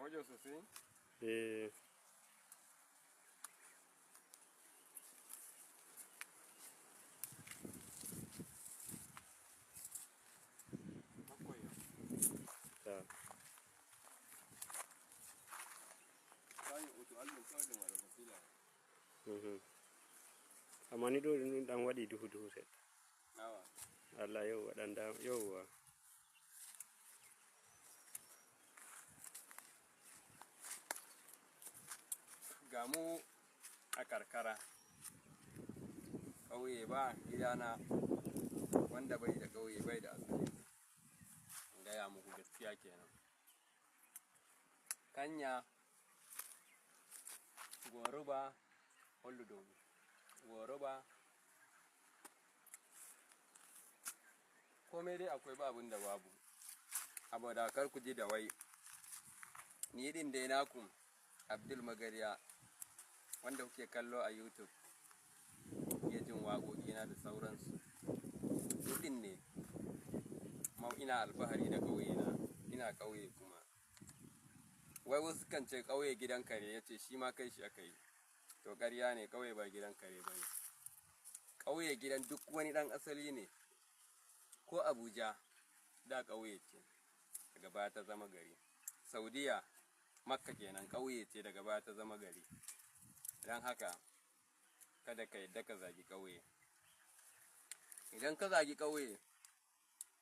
wajen sosai? Amma ni ɗo ɗum ɗan waɗi duhu seɗɗa. Awa. Allah yauwa ɗan da yauwa. Ga mu a karkara, ƙauye ba gidana wanda bai da ƙauye bai da asali. In gaya muku gaskiya kenan. Kanya, goruba, holludomi, goruba, komai dai akwai ba abin da babu. Abada kar ku ji da wai. Ni din dai naku Abdul Magariya wanda kuke kallo a YouTube. Kuke jin waƙoƙina da sauransu. Ni din ne. Mau ina alfahari da ƙauyena. Ina ƙauye kuma. Wai wasu kan ce ƙauye gidan kare, ya ce shi ma kai shi aka yi. To ƙarya ne, ƙauye ba gidan kare ba ne. Ƙauye gidan duk wani ɗan asali ne. Ko Abuja da ƙauye ce, daga baya ta zama gari. Saudiya, Makka kenan ƙauye ce daga baya ta zama gari. Don haka, kada ka yadda ka zagi ƙauye. Idan ka zagi ƙauye,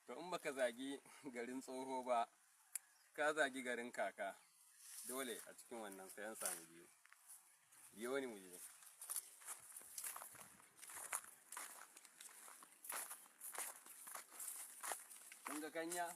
to in baka zagi garin tsoho ba, ka zagi garin kaka. Dole a cikin wannan sai an samu biyu. Biyo ni mu je. Kun ga kanya?